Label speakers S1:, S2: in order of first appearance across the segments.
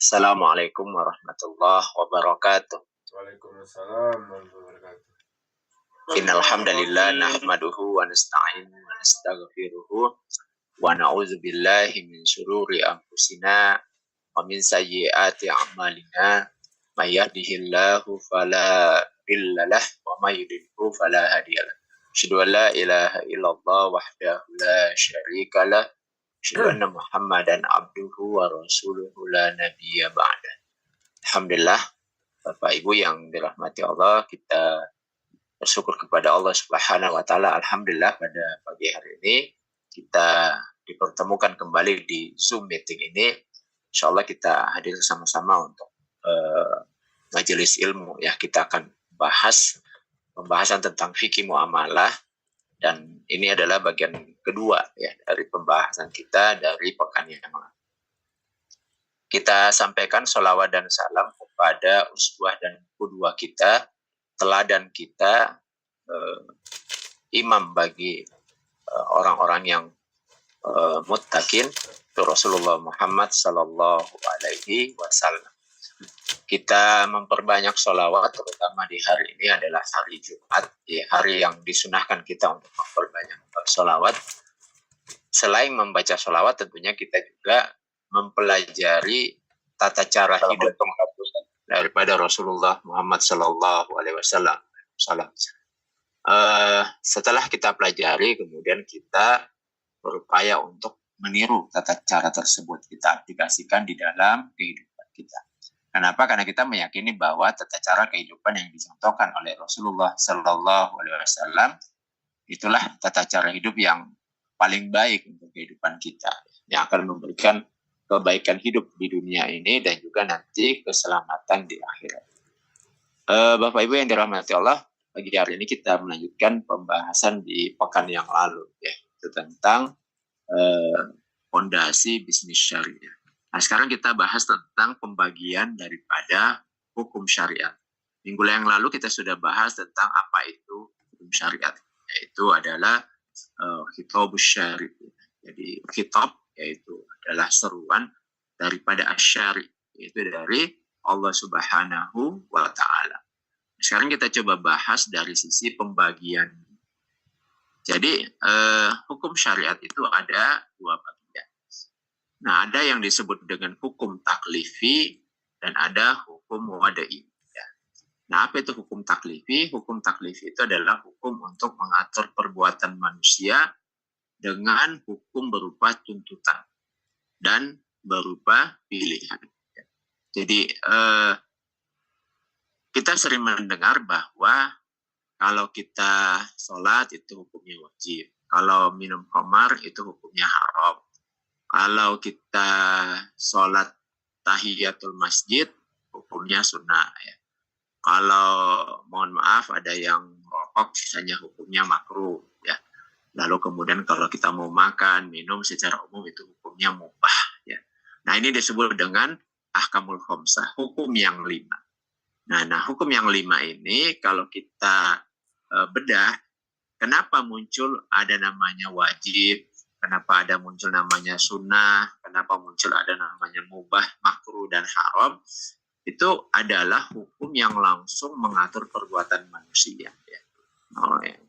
S1: Assalamualaikum warahmatullahi wabarakatuh.
S2: Waalaikumsalam warahmatullahi wabarakatuh.
S1: Innal hamdalillah nahmaduhu wa nasta'inu wa nastaghfiruhu wa na'udzu billahi min shururi anfusina wa min sayyiati a'malina. May yahdihillahu fala mudhillalah wa may yudhlilhu fala hadiyalah. Asyhadu an la ilaha illallah wahdahu la syarikalah. Asyhadu anna Muhammadan abduhu wa rasuluhu la nabiyya ba'da. Alhamdulillah, Bapak Ibu yang dirahmati Allah, kita bersyukur kepada Allah Subhanahu wa taala. Alhamdulillah pada pagi hari ini kita dipertemukan kembali di Zoom meeting ini. Insyaallah kita hadir sama-sama untuk majelis ilmu ya. Kita akan bahas pembahasan tentang fikih muamalah, dan ini adalah bagian kedua ya dari pembahasan kita dari pekan yang lalu. Kita sampaikan sholawat dan salam kepada uswah dan qudwah kita, teladan kita, imam bagi orang-orang yang muttaqin, itu Rasulullah Muhammad sallallahu alaihi wasallam. Kita memperbanyak sholawat, terutama di hari ini adalah hari Jumat, hari yang disunahkan kita untuk memperbanyak sholawat. Selain membaca sholawat, tentunya kita juga mempelajari tata cara hidup daripada Rasulullah Muhammad sallallahu alaihi wasallam. Setelah kita pelajari, kemudian kita berupaya untuk meniru tata cara tersebut, kita aplikasikan di dalam kehidupan kita. Kenapa? Karena kita meyakini bahwa tata cara kehidupan yang dicontohkan oleh Rasulullah sallallahu alaihi wasallam itulah tata cara hidup yang paling baik untuk kehidupan kita, yang akan memberikan kebaikan hidup di dunia ini dan juga nanti keselamatan di akhirat. Bapak Ibu yang dirahmati Allah, pagi hari ini kita melanjutkan pembahasan di pekan yang lalu ya, itu tentang fondasi bisnis syariah. Nah, sekarang kita bahas tentang pembagian daripada hukum syariat. Minggu yang lalu kita sudah bahas tentang apa itu hukum syariat, yaitu adalah khitab syari'. Jadi khitab yaitu adalah seruan daripada asyari', yaitu dari Allah Subhanahu wa taala. Sekarang kita coba bahas dari sisi pembagian. Jadi hukum syariat itu ada dua bagian. Nah, ada yang disebut dengan hukum taklifi dan ada hukum wada'i. Nah, apa itu hukum taklifi? Hukum taklifi itu adalah hukum untuk mengatur perbuatan manusia dengan hukum berupa tuntutan dan berupa pilihan. Jadi kita sering mendengar bahwa kalau kita sholat itu hukumnya wajib, kalau minum khamar itu hukumnya haram, kalau kita sholat tahiyatul masjid hukumnya sunnah ya. Kalau mohon maaf ada yang rokok, sisanya hukumnya makruh ya. Lalu kemudian kalau kita mau makan, minum secara umum itu hukumnya mubah ya. Nah, ini disebut dengan ahkamul khamsah, hukum yang 5. Nah, hukum yang 5 ini kalau kita bedah, kenapa muncul ada namanya wajib, kenapa ada muncul namanya sunnah, kenapa muncul ada namanya mubah, makruh, dan haram, itu adalah hukum yang langsung mengatur perbuatan manusia. Ya. Ya.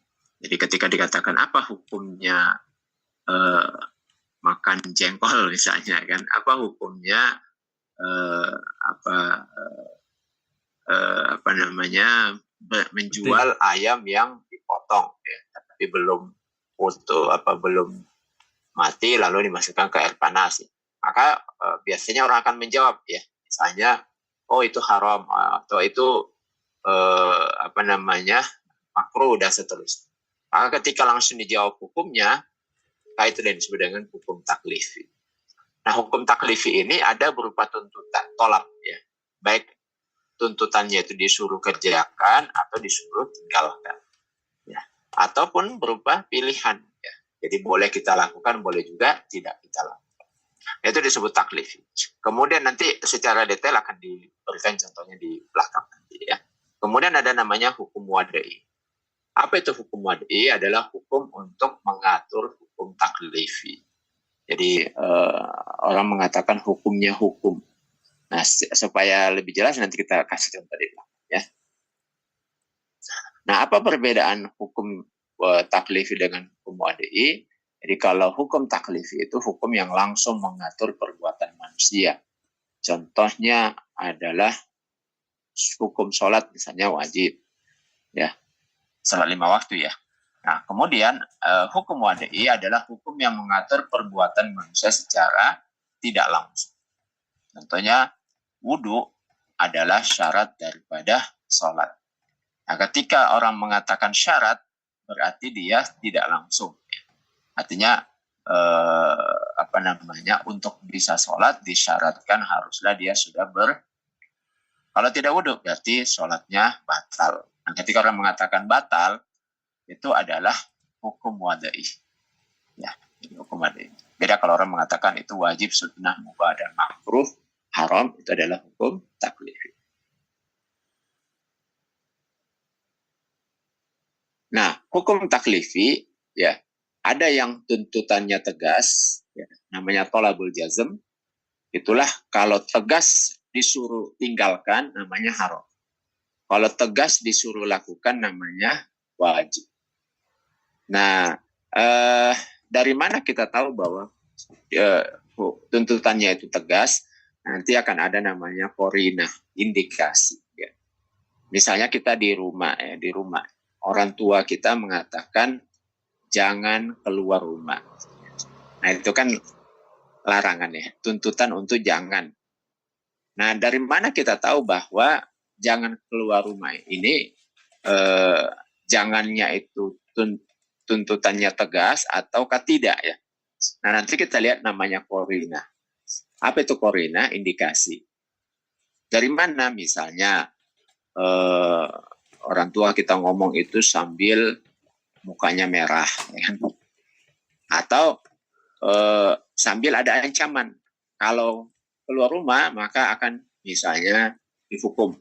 S1: Jadi ketika dikatakan apa hukumnya makan jengkol misalnya kan, apa hukumnya menjual ayam yang dipotong ya, tapi belum belum mati lalu dimasukkan ke air panas. Maka biasanya orang akan menjawab ya, misalnya oh itu haram atau itu makruh dan seterusnya. Maka ketika langsung dijawab hukumnya, itu yang disebut dengan hukum taklifi. Nah, hukum taklifi ini ada berupa tuntutan, tolak ya. Baik tuntutannya itu disuruh kerjakan atau disuruh tinggalkan. Ya. Ataupun berupa pilihan ya. Jadi boleh kita lakukan, boleh juga tidak kita lakukan. Itu disebut taklifi. Kemudian nanti secara detail akan diberikan contohnya di belakang nanti ya. Kemudian ada namanya hukum wada'i. Apa itu hukum wada'i? Adalah hukum untuk mengatur hukum taklifi. Jadi orang mengatakan hukumnya hukum. Nah, supaya lebih jelas nanti kita kasih contoh di belakang ya. Nah, apa perbedaan hukum taklifi dengan hukum wad'i? Jadi kalau hukum taklifi itu hukum yang langsung mengatur perbuatan manusia. Contohnya adalah hukum sholat misalnya wajib, ya, sholat 5 waktu ya. Nah, kemudian hukum wad'i adalah hukum yang mengatur perbuatan manusia secara tidak langsung. Contohnya wudhu adalah syarat daripada sholat. Nah, ketika orang mengatakan syarat, berarti dia tidak langsung. Artinya untuk bisa sholat disyaratkan haruslah dia sudah kalau tidak wudhu berarti sholatnya batal. Nah, ketika orang mengatakan batal, itu adalah hukum wad'i. Ya, ini hukum wad'i. Beda kalau orang mengatakan itu wajib, sunnah, mubah, dan makruh, haram, itu adalah hukum taklifi. Nah, hukum taklifi, ya, ada yang tuntutannya tegas, ya, namanya tolabul jazm. Itulah kalau tegas disuruh tinggalkan, namanya haram. Kalau tegas disuruh lakukan, namanya wajib. Nah, dari mana kita tahu bahwa tuntutannya itu tegas? Nanti akan ada namanya qarinah, indikasi. Ya. Misalnya kita di rumah, orang tua kita mengatakan jangan keluar rumah. Nah, itu kan larangan ya, tuntutan untuk jangan. Nah, dari mana kita tahu bahwa jangan keluar rumah ini jangannya itu tuntutannya tegas ataukah tidak ya? Nah, nanti kita lihat namanya qarinah. Apa itu qarinah? Indikasi. Dari mana misalnya orang tua kita ngomong itu sambil mukanya merah, ya. Atau sambil ada ancaman. Kalau keluar rumah maka akan misalnya dihukum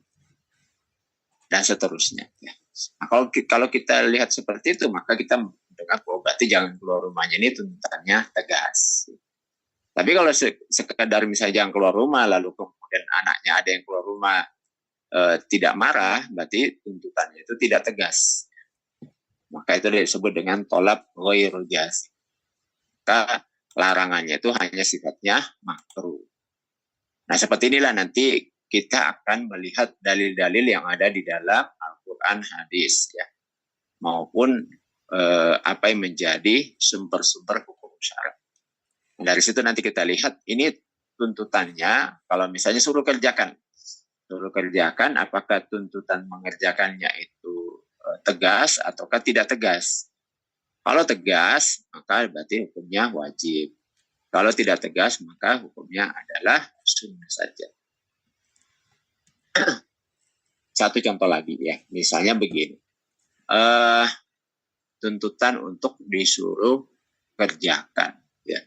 S1: dan seterusnya. Ya. Nah, kalau kita lihat seperti itu maka kita mendengar berarti jangan keluar rumahnya ini tuntutannya tegas. Tapi kalau sekedar misalnya jangan keluar rumah lalu kemudian anaknya ada yang keluar rumah tidak marah, berarti tuntutannya itu tidak tegas. Maka itu disebut dengan tolab ghairul jazm. Maka larangannya itu hanya sifatnya makruh. Nah, seperti inilah nanti kita akan melihat dalil-dalil yang ada di dalam Al-Quran, hadis, ya, maupun apa yang menjadi sumber-sumber hukum syara. Dari situ nanti kita lihat ini tuntutannya. Kalau misalnya suruh kerjakan, apakah tuntutan mengerjakannya itu tegas ataukah tidak tegas? Kalau tegas, maka berarti hukumnya wajib. Kalau tidak tegas, maka hukumnya adalah sunnah saja. Satu contoh lagi ya, misalnya begini. Tuntutan untuk disuruh kerjakan. Ya.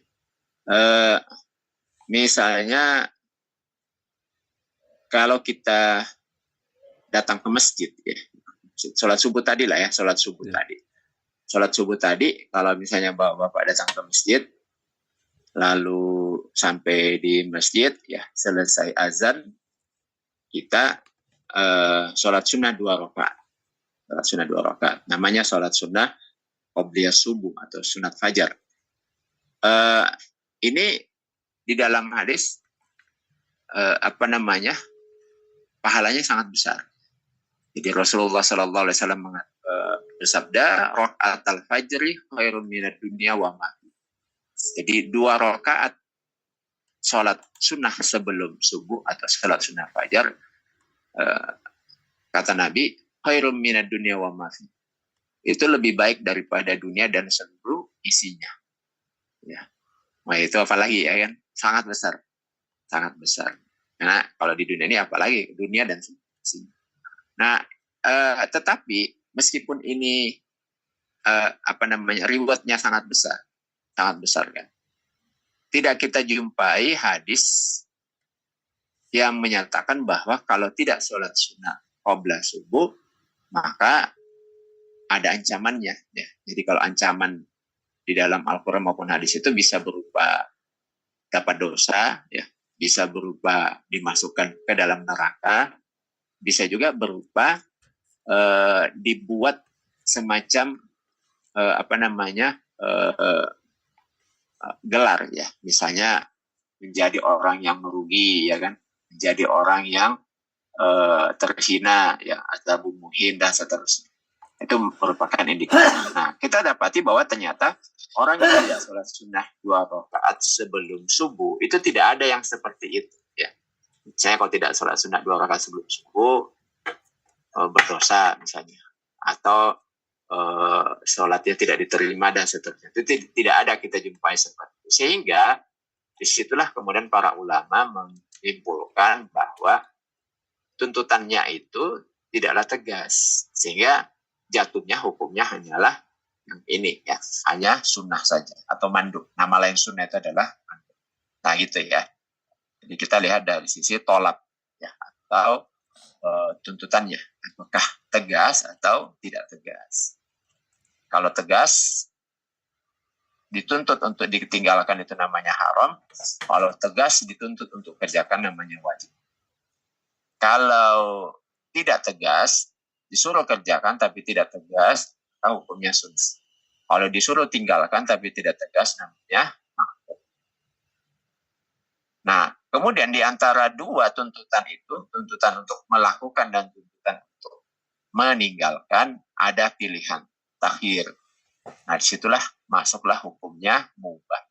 S1: Misalnya, kalau kita datang ke masjid, ya, sholat subuh tadi lah ya, sholat subuh tadi. Sholat subuh tadi, kalau misalnya bapak-bapak datang ke masjid, lalu sampai di masjid, ya selesai azan, kita sholat sunnah 2 rakaat. Sholat sunnah 2 rakaat. Namanya sholat sunnah qobliyah subuh atau sunat fajar. Ini di dalam hadis pahalanya sangat besar. Jadi Rasulullah Sallallahu Alaihi Wasallam bersabda, rakaat al-fajri khairun minad dunya wa ma. Jadi 2 rakaat sholat sunnah sebelum subuh atau sholat sunnah fajar, kata Nabi, khairun minad dunya wa ma. Itu lebih baik daripada dunia dan seluruh isinya. Ya. Nah, itu apalagi ya kan? Sangat besar. Sangat besar. Nah, kalau di dunia ini apalagi dunia dan isinya. Nah, tetapi meskipun ini rewardnya sangat besar kan. Tidak kita jumpai hadis yang menyatakan bahwa kalau tidak sholat sunnah qabla subuh maka ada ancamannya. Ya. Jadi kalau ancaman di dalam Al-Quran maupun hadis itu bisa berupa dapat dosa, ya, bisa berupa dimasukkan ke dalam neraka, bisa juga berupa dibuat semacam gelar ya, misalnya menjadi orang yang merugi ya kan, menjadi orang yang terhina ya, atau muhin dan seterusnya. Itu merupakan indikasi. Nah, kita dapati bahwa ternyata orang yang tidak sholat sunnah 2 rakaat sebelum subuh itu tidak ada yang seperti itu ya. Misalnya kalau tidak sholat sunnah 2 rakaat sebelum subuh berdosa misalnya, atau sholatnya tidak diterima dan seterusnya. Itu tidak ada kita jumpai seperti itu. Sehingga disitulah kemudian para ulama menyimpulkan bahwa tuntutannya itu tidaklah tegas, sehingga jatuhnya hukumnya hanyalah yang ini ya, hanya sunnah saja atau mandub. Nama lain sunnah itu adalah mandub. Nah gitu ya. Jadi kita lihat dari sisi tolak ya, atau tuntutannya, apakah tegas atau tidak tegas. Kalau tegas, dituntut untuk ditinggalkan itu namanya haram. Kalau tegas dituntut untuk kerjakan namanya wajib. Kalau tidak tegas, disuruh kerjakan tapi tidak tegas, hukumnya sunnah. Kalau disuruh tinggalkan tapi tidak tegas, namanya makruh. Nah, kemudian di antara dua tuntutan itu, tuntutan untuk melakukan dan tuntutan untuk meninggalkan, ada pilihan takhir. Nah, disitulah masuklah hukumnya mubah.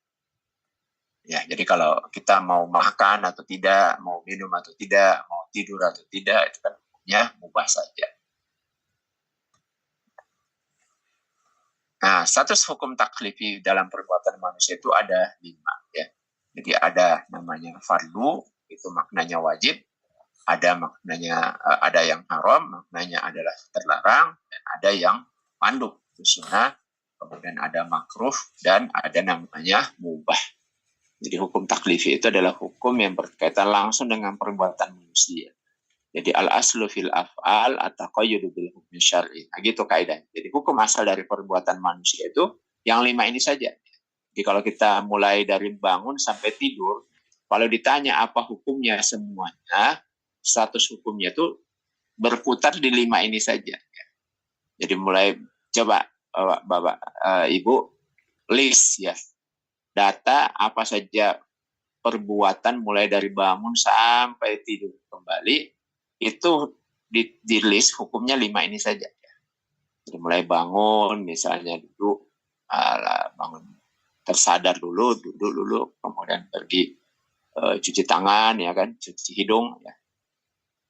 S1: Ya, jadi kalau kita mau makan atau tidak, mau minum atau tidak, mau tidur atau tidak, itu kan hukumnya mubah saja. Nah, status hukum taklifi dalam perbuatan manusia itu ada 5 ya. Jadi ada namanya fardu, itu maknanya wajib. Ada maknanya ada yang haram, maknanya adalah terlarang, dan ada yang mandub, itu sunnah. Kemudian ada makruh dan ada namanya mubah. Jadi hukum taklifi itu adalah hukum yang berkaitan langsung dengan perbuatan manusia. Jadi al-aslu fil af'al at-taqayyudu bil hukmi syar'i. Nah, gitu kaidah. Jadi hukum asal dari perbuatan manusia itu yang 5 ini saja. Jadi kalau kita mulai dari bangun sampai tidur, kalau ditanya apa hukumnya semuanya, status hukumnya itu berputar di 5 ini saja. Jadi mulai coba Bapak Ibu list ya. Data apa saja perbuatan mulai dari bangun sampai tidur kembali, itu di list hukumnya 5 ini saja. Jadi mulai bangun, misalnya duduk, bangun tersadar dulu, duduk dulu, kemudian pergi cuci tangan, ya kan, cuci hidung, ya.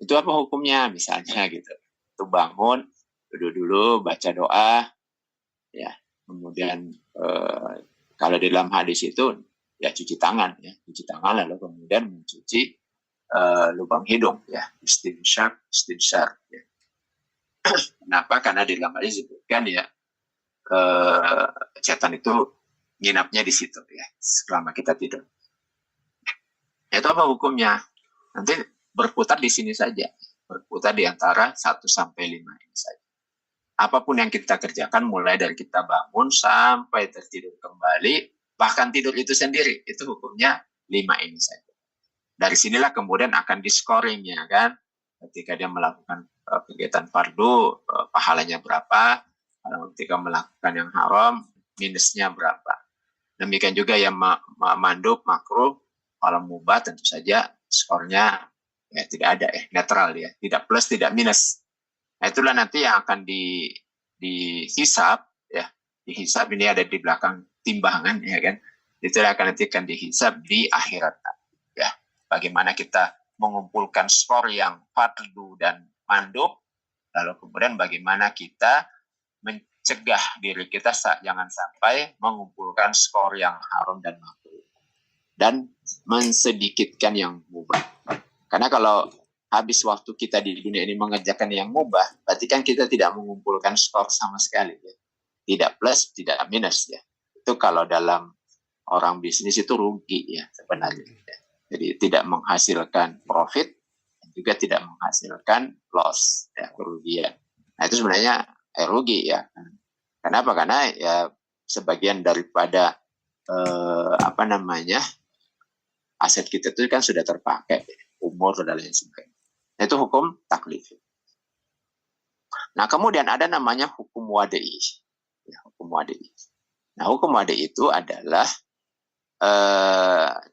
S1: Itu apa hukumnya, misalnya gitu. Itu bangun, duduk dulu, baca doa, ya. Kemudian kalau di dalam hadis itu, ya cuci tangan, lalu kemudian mencuci lubang hidung, ya, istinsyaq, ya. Kenapa? Karena di dalam hadis disebutkan ya, setan itu nginapnya di situ ya, selama kita tidur. Itu apa hukumnya? Nanti berputar di sini saja, berputar di antara 1 sampai 5 ini saja. Apapun yang kita kerjakan, mulai dari kita bangun sampai tertidur kembali, bahkan tidur itu sendiri, itu hukumnya 5 ini saja. Dari sinilah kemudian akan di-scoring-nya kan, ketika dia melakukan kegiatan fardu, pahalanya berapa, ketika melakukan yang haram, minusnya berapa. Demikian juga yang mandub, makruh, kalau mubah tentu saja skornya ya tidak ada netral ya, tidak plus, tidak minus. Nah, itulah nanti yang akan dihisab ya, dihisab ini ada di belakang timbangan ya kan, itu akan nanti akan dihisab di akhirat ya, bagaimana kita mengumpulkan skor yang fardu dan mandub, lalu kemudian bagaimana kita mencegah diri kita jangan sampai mengumpulkan skor yang haram dan makruh, dan mensedikitkan yang mubah. Karena kalau habis waktu kita di dunia ini mengerjakan yang mubah, berarti kan kita tidak mengumpulkan skor sama sekali ya. Tidak plus, tidak minus ya. Itu kalau dalam orang bisnis itu rugi ya sebenarnya. Jadi tidak menghasilkan profit, juga tidak menghasilkan loss ya, kerugian. Nah itu sebenarnya rugi ya. Kenapa? Karena ya sebagian daripada aset kita itu kan sudah terpakai, umur dan lain sebagainya. Nah, itu hukum taklif. Nah, kemudian ada namanya hukum wada'i. Ya, hukum wada'i. Nah, hukum wada'i itu adalah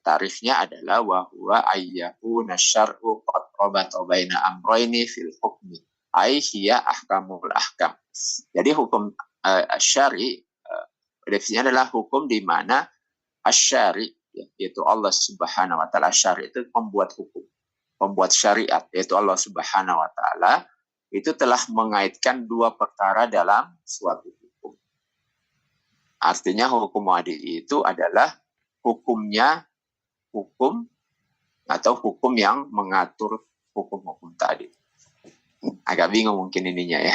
S1: tarifnya adalah wahwa ayyahu nasyar'u qad rabata baina amrayni fil hukmi ai hiya ahkamul ahkam. Jadi hukum syari definisinya adalah hukum di mana asyari yaitu Allah Subhanahu wa taala. Syari itu membuat hukum, membuat syariat, yaitu Allah Subhanahu wa taala itu telah mengaitkan dua perkara dalam suatu hukum. Artinya hukum wada'i itu adalah hukumnya hukum atau hukum yang mengatur hukum-hukum tadi. Agak bingung mungkin ininya ya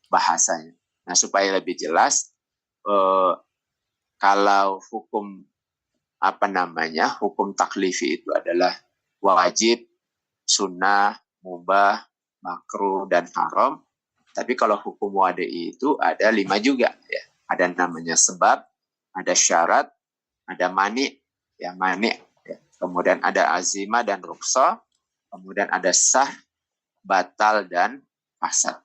S1: bahasanya. Nah, supaya lebih jelas, kalau hukum hukum taklifi itu adalah wajib, sunnah, mubah, makruh, dan haram. Tapi kalau hukum wada'i itu ada 5 juga ya. Ada namanya sebab, ada syarat, ada mani, ya mani, ya. Kemudian ada azimah dan rukhsah, kemudian ada sah, batal, dan fasad.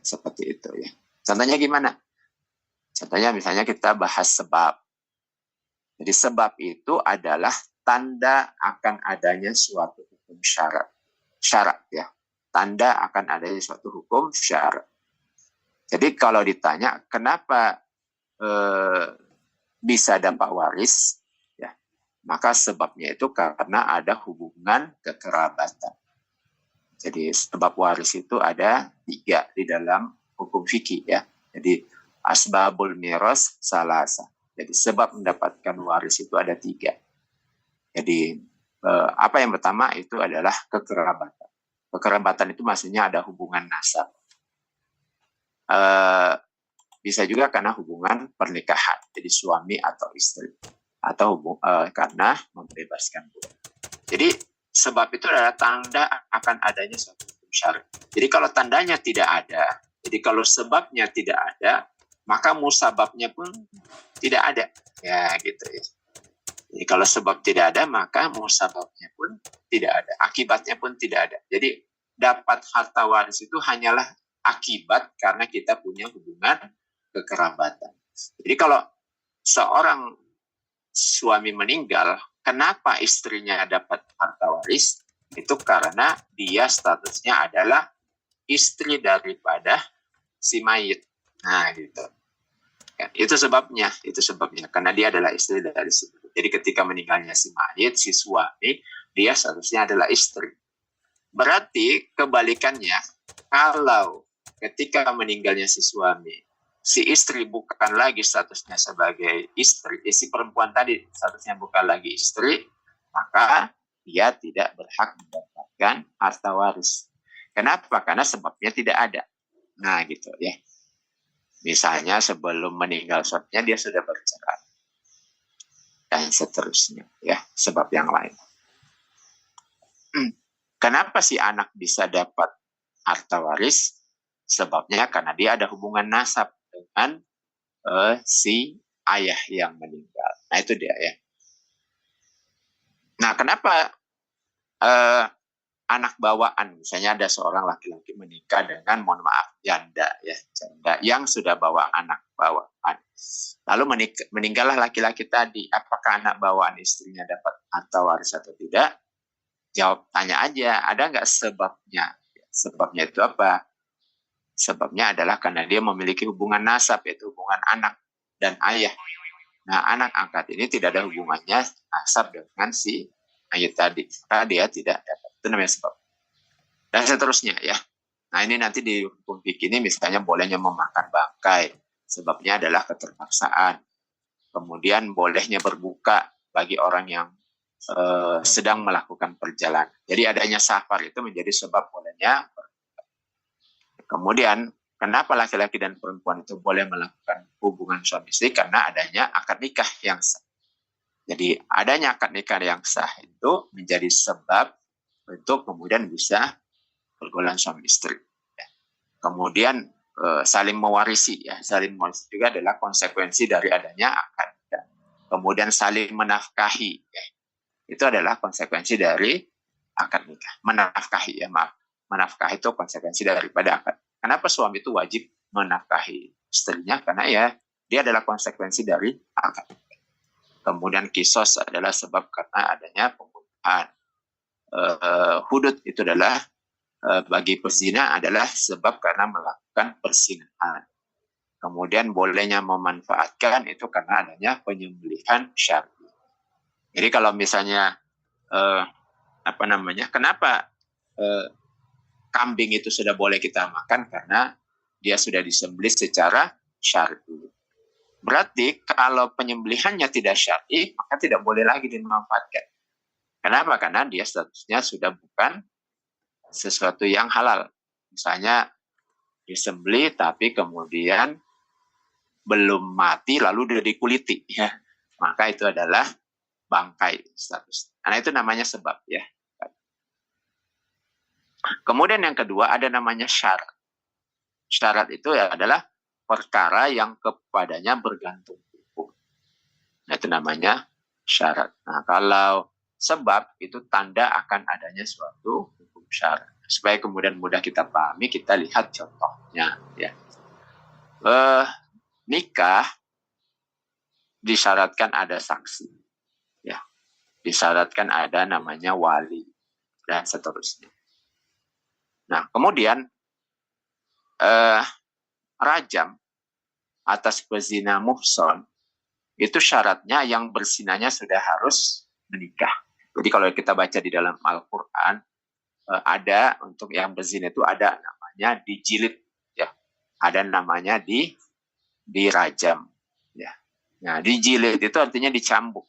S1: Seperti itu ya. Contohnya gimana? Contohnya misalnya kita bahas sebab. Jadi sebab itu adalah tanda akan adanya suatu hukum syarat. Syarat ya. Tanda akan adanya suatu hukum syarat. Jadi kalau ditanya kenapa bisa dapat waris, ya, maka sebabnya itu karena ada hubungan kekerabatan. Jadi sebab waris itu ada 3 di dalam hukum fikih ya. Jadi asbabul miras salasa. Jadi sebab mendapatkan waris itu ada 3. Jadi apa yang pertama itu adalah kekerabatan. Kekerabatan itu maksudnya ada hubungan nasab. Bisa juga karena hubungan pernikahan, jadi suami atau istri, atau karena membebaskan budak. Jadi sebab itu adalah tanda akan adanya suatu hukum syar'i. Jadi kalau tandanya tidak ada, jadi kalau sebabnya tidak ada, maka musababnya pun tidak ada. Ya gitu ya. Jadi kalau sebab tidak ada, maka musababnya pun tidak ada, akibatnya pun tidak ada. Jadi dapat harta waris itu hanyalah akibat karena kita punya hubungan kekerabatan. Jadi kalau seorang suami meninggal, kenapa istrinya dapat harta waris? Itu karena dia statusnya adalah istri daripada si mayit. Nah, gitu. Ya, itu sebabnya, karena dia adalah istri dari si mayit. Jadi ketika meninggalnya si mayit, si suami, dia statusnya adalah istri. Berarti kebalikannya, kalau ketika meninggalnya si suami, si istri bukan lagi statusnya sebagai istri, si perempuan tadi statusnya bukan lagi istri, maka dia tidak berhak mendapatkan harta waris. Kenapa? Karena sebabnya tidak ada. Nah gitu ya. Misalnya sebelum meninggal suaminya dia sudah bercerai. Dan seterusnya ya, sebab yang lain. Kenapa si anak bisa dapat harta waris? Sebabnya karena dia ada hubungan nasab dengan si ayah yang meninggal. Nah itu dia ya. Nah kenapa anak bawaan, misalnya ada seorang laki-laki menikah dengan, mohon maaf, janda yang sudah bawa anak bawaan. Lalu meninggallah laki-laki tadi, apakah anak bawaan istrinya dapat harta waris atau tidak? Jawab, tanya aja, ada nggak sebabnya? Sebabnya itu apa? Sebabnya adalah karena dia memiliki hubungan nasab, yaitu hubungan anak dan ayah. Nah, anak angkat ini tidak ada hubungannya nasab dengan si ayah tadi. Maka dia tidak dapat. Itu namanya sebab. Dan seterusnya ya. Nah, ini nanti di hukum fikih ini misalnya bolehnya memakan bangkai. Sebabnya adalah keterpaksaan. Kemudian bolehnya berbuka bagi orang yang sedang melakukan perjalanan. Jadi adanya safar itu menjadi sebab bolehnya. Kemudian kenapa laki-laki dan perempuan itu boleh melakukan hubungan suami istri? Karena adanya akad nikah yang sah. Jadi adanya akad nikah yang sah itu menjadi sebab untuk kemudian bisa pergaulan suami istri. Kemudian saling mewarisi ya, saling mewarisi juga adalah konsekuensi dari adanya akad nikah. Kemudian saling menafkahi ya. Itu adalah konsekuensi dari akad nikah. Menafkahi, ya maaf. Menafkahi itu konsekuensi daripada akad. Kenapa suami itu wajib menafkahi istrinya? Karena ya dia adalah konsekuensi dari akad. Kemudian kisos adalah sebab karena adanya pembunuhan. Hudud itu adalah bagi pezina adalah sebab karena melakukan perzinahan. Kemudian bolehnya memanfaatkan itu karena adanya penyembelihan syar'i. Jadi kalau misalnya kenapa kambing itu sudah boleh kita makan karena dia sudah disembelih secara syar'i. Berarti kalau penyembelihannya tidak syar'i, maka tidak boleh lagi dimanfaatkan. Kenapa? Karena dia statusnya sudah bukan sesuatu yang halal. Misalnya disembelih tapi kemudian belum mati lalu udah dikuliti, ya. Maka itu adalah bangkai status. Karena itu namanya sebab, ya. Kemudian yang kedua ada namanya syarat. Syarat itu adalah perkara yang kepadanya bergantung hukum. Nah, itu namanya syarat. Nah, kalau sebab itu tanda akan adanya suatu hukum syarat. Supaya kemudian mudah kita pahami, kita lihat contohnya, ya. Nikah disyaratkan ada saksi, ya. Disyaratkan ada namanya wali dan seterusnya. Nah, kemudian rajam atas pezina muhson itu syaratnya yang berzinanya sudah harus menikah. Jadi kalau kita baca di dalam Al-Quran, ada untuk yang berzina itu ada namanya dijilid, ya. Ada namanya dirajam, ya. Nah, dijilid itu artinya dicambuk.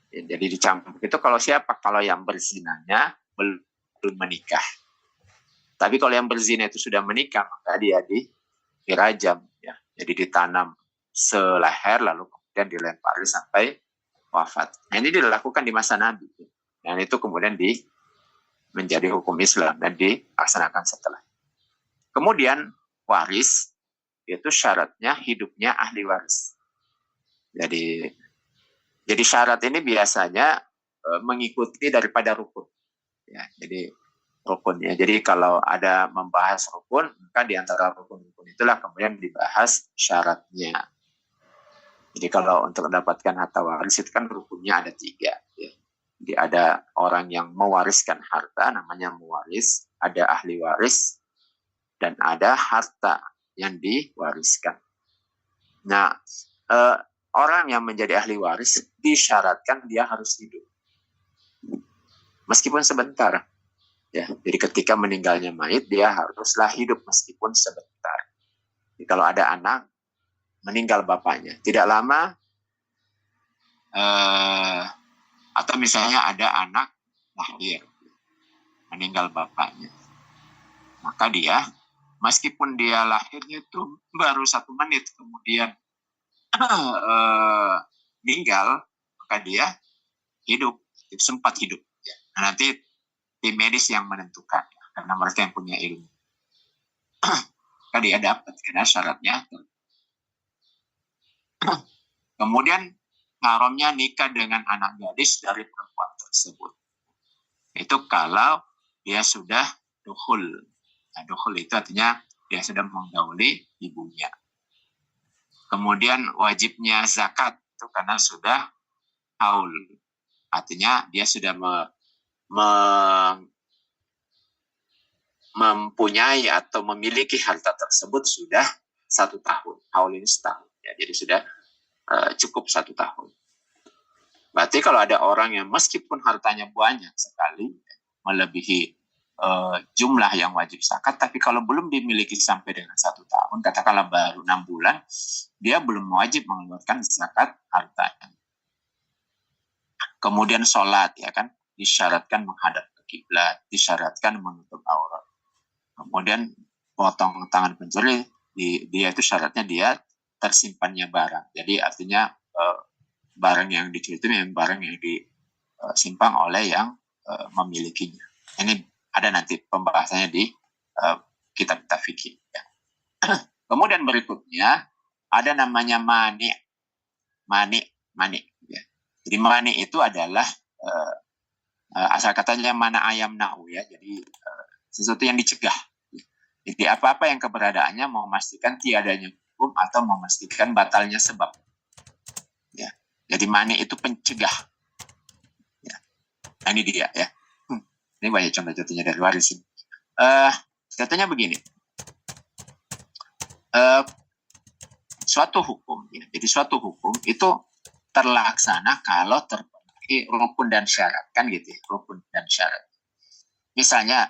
S1: Jadi dicambuk itu kalau siapa? Kalau yang berzinanya belum menikah. Tapi kalau yang berzina itu sudah menikah, maka dia dirajam, ya. Jadi ditanam seleher lalu kemudian dilempari sampai wafat. Nah, ini dilakukan di masa Nabi. Dan itu kemudian menjadi hukum Islam dan dilaksanakan setelah. Kemudian waris, itu syaratnya hidupnya ahli waris. Jadi syarat ini biasanya mengikuti daripada rukun. Ya, jadi rukunnya. Jadi kalau ada membahas rukun, maka di antara rukun-rukun itulah kemudian dibahas syaratnya. Jadi kalau untuk mendapatkan harta waris itu kan rukunnya ada 3. Ya. Jadi ada orang yang mewariskan harta, namanya mewaris, ada ahli waris, dan ada harta yang diwariskan. Nah, orang yang menjadi ahli waris disyaratkan dia harus hidup, meskipun sebentar. Ya, jadi ketika meninggalnya mayit, dia haruslah hidup meskipun sebentar. Jadi kalau ada anak, meninggal bapaknya, tidak lama, atau misalnya ada anak lahir, meninggal bapaknya, maka dia, meskipun dia lahirnya itu baru 1 menit, kemudian meninggal, maka dia hidup, sempat hidup. Nah, nanti tim medis yang menentukan, karena mereka yang punya ilmu. Maka dia dapat, karena syaratnya. Kemudian haramnya nikah dengan anak gadis dari perempuan tersebut. Itu kalau dia sudah dukhul. Nah, dukhul itu artinya dia sudah menggauli ibunya. Kemudian wajibnya zakat itu karena sudah haul. Artinya dia sudah mempunyai atau memiliki harta tersebut sudah 1 tahun. Haul ini setahun. Ya, jadi sudah cukup 1 tahun. Berarti kalau ada orang yang meskipun hartanya banyak sekali, melebihi jumlah yang wajib zakat, tapi kalau belum dimiliki sampai dengan 1 tahun, katakanlah baru 6 bulan, dia belum wajib mengeluarkan zakat hartanya. Kemudian sholat, ya kan, disyaratkan menghadap ke kiblat, disyaratkan menutup aurat. Kemudian potong tangan pencuri, dia itu syaratnya dia tersimpannya barang. Jadi artinya barang yang dicuri itu memang barang yang disimpan oleh yang memilikinya. Ini ada nanti pembahasannya di kitab fikih. Ya. Kemudian berikutnya ada namanya mani. Ya. Jadi mani itu adalah asal katanya mana ayam na'u ya. Jadi sesuatu yang dicegah. Jadi apa-apa yang keberadaannya memastikan tiadanya hukum atau memastikan batalnya sebab. Ya. Jadi mani itu pencegah. Ya. Nah, ini dia ya. Ini banyak contoh-contohnya dari waris. Contohnya begini. Suatu hukum, ya. Jadi suatu hukum itu terlaksana kalau terpenuhi rukun dan syarat, kan gitu ya, rukun dan syarat. Misalnya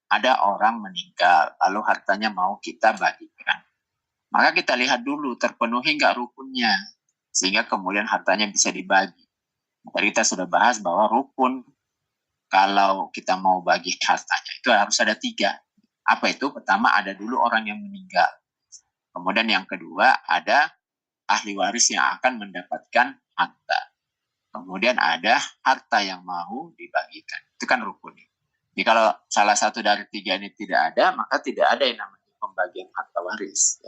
S1: ada orang meninggal, lalu hartanya mau kita bagikan. Maka kita lihat dulu terpenuhi nggak rukunnya, sehingga kemudian hartanya bisa dibagi. Tadi kita sudah bahas bahwa rukun kalau kita mau bagi hartanya itu harus ada 3. Apa itu? Pertama ada dulu orang yang meninggal. Kemudian yang kedua ada ahli waris yang akan mendapatkan harta. Kemudian ada harta yang mau dibagikan. Itu kan rukun. Jadi kalau salah satu dari 3 ini tidak ada, maka tidak ada yang namanya pembagian harta waris.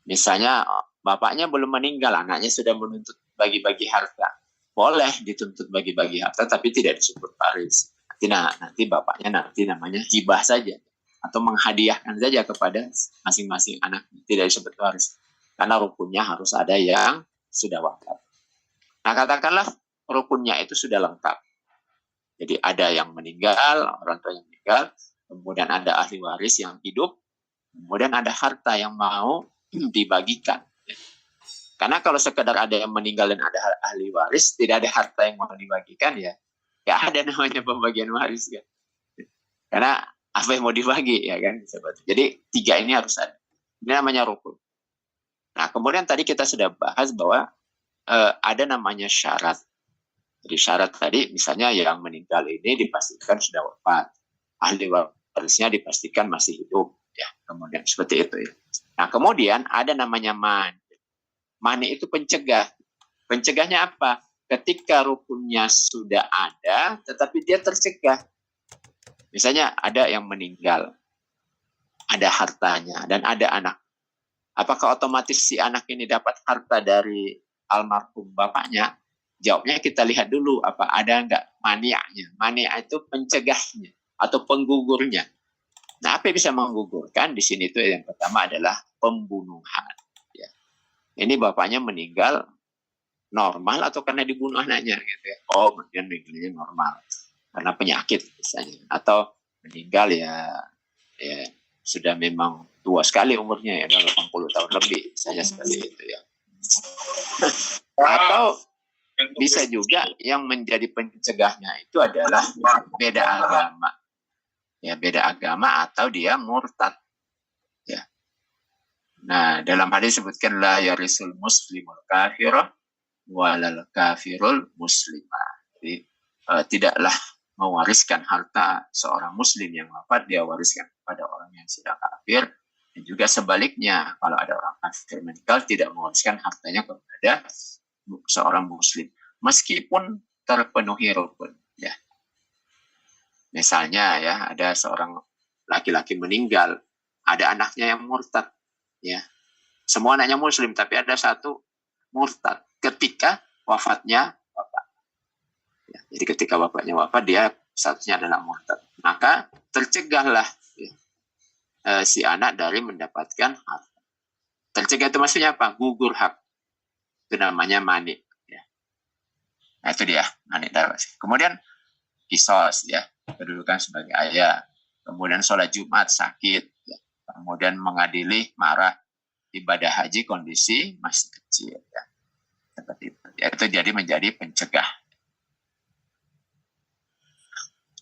S1: Misalnya bapaknya belum meninggal, anaknya sudah menuntut bagi-bagi harta. Boleh dituntut bagi-bagi harta, tapi tidak disebut waris. Nanti bapaknya namanya hibah saja. Atau menghadiahkan saja kepada masing-masing anak. Tidak disebut waris. Karena rukunnya harus ada yang sudah wafat. Nah, katakanlah rukunnya itu sudah lengkap. Jadi ada yang meninggal, orang tua yang meninggal, kemudian ada ahli waris yang hidup, kemudian ada harta yang mau dibagikan. Karena kalau sekedar ada yang meninggal dan ada ahli waris, tidak ada harta yang mau dibagikan, ya ada namanya pembagian waris kan. Karena apa yang mau dibagi ya kan. Jadi 3 ini harus ada. Ini namanya rukun. Nah, kemudian tadi kita sudah bahas bahwa ada namanya syarat. Jadi syarat tadi misalnya yang meninggal ini dipastikan sudah wafat, ahli warisnya dipastikan masih hidup, ya kemudian seperti itu ya. Nah kemudian ada namanya mani. Mani itu pencegah. Pencegahnya apa? Ketika rukunnya sudah ada, tetapi dia tercegah. Misalnya ada yang meninggal, ada hartanya dan ada anak. Apakah otomatis si anak ini dapat harta dari almarhum bapaknya? Jawabnya kita lihat dulu apa ada nggak maniaknya. Maniak itu pencegahnya atau penggugurnya. Nah, apa yang bisa menggugurkan? Di sini itu yang pertama adalah pembunuhan. Ya. Ini bapaknya meninggal normal atau karena dibunuh anaknya gitu ya. Oh, kemudian meninggalnya normal karena penyakit misalnya atau meninggal ya sudah memang tua sekali umurnya ya, 80 tahun lebih misalnya seperti itu ya. Atau bisa juga yang menjadi pencegahnya itu adalah beda agama. Ya, beda agama atau dia murtad. Ya. Nah, dalam hadis disebutkan la yarisul muslimul kafirah walal kafirul muslimah. Jadi tidaklah mewariskan harta seorang muslim yang wafat, dia wariskan kepada orang yang sudah kafir. Dan juga sebaliknya, kalau ada orang kafir meninggal tidak mewariskan hartanya kepada seorang muslim meskipun terpenuhi rukun ya. Misalnya ya ada seorang laki-laki meninggal, ada anaknya yang murtad ya. Semua anaknya muslim tapi ada satu murtad ketika wafatnya bapak. Ya, jadi ketika bapaknya wafat dia statusnya adalah murtad. Maka tercegahlah ya, si anak dari mendapatkan harta. Tercegah itu maksudnya apa? Gugur hak. Itu namanya mani. Ya. Nah itu dia mani darwas. Kemudian kisos ya, kedudukan sebagai ayah. Kemudian sholat Jumat sakit. Ya. Kemudian mengadili marah ibadah haji kondisi masih kecil. Ya. Seperti itu. Ya, itu jadi menjadi pencegah.